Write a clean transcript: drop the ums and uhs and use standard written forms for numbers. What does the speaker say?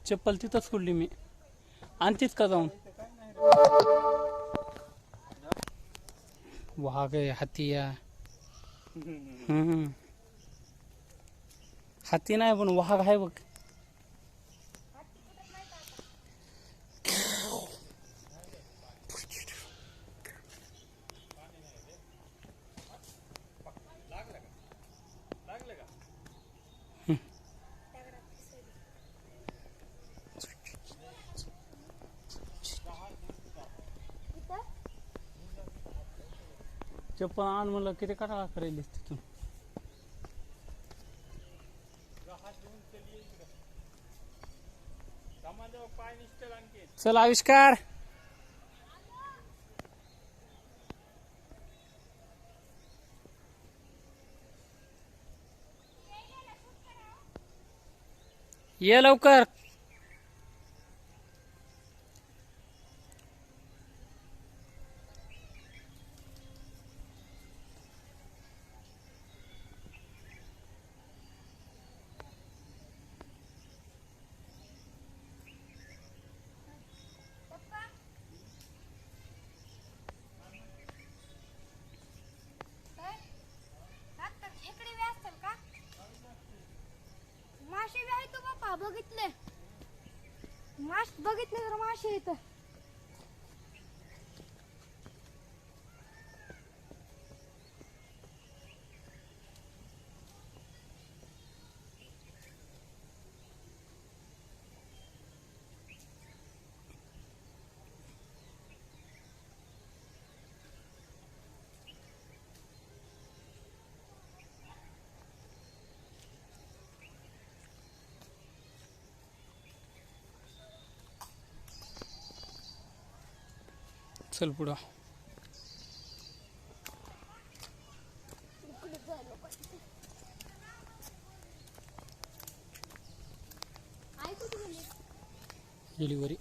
चप्पल तिथंच सोडली मी. आणतीच का जाऊन? वाघ आहे, हाती या. हाती नाही पण वाघ आहे बघ. चप्पल आण म्हणलं किती कटाळा करेल तिथून. चल आविष्कार. ये लवकर. बघितले माश बघितले तर मासे येत. चल पुढं. गेली वरी.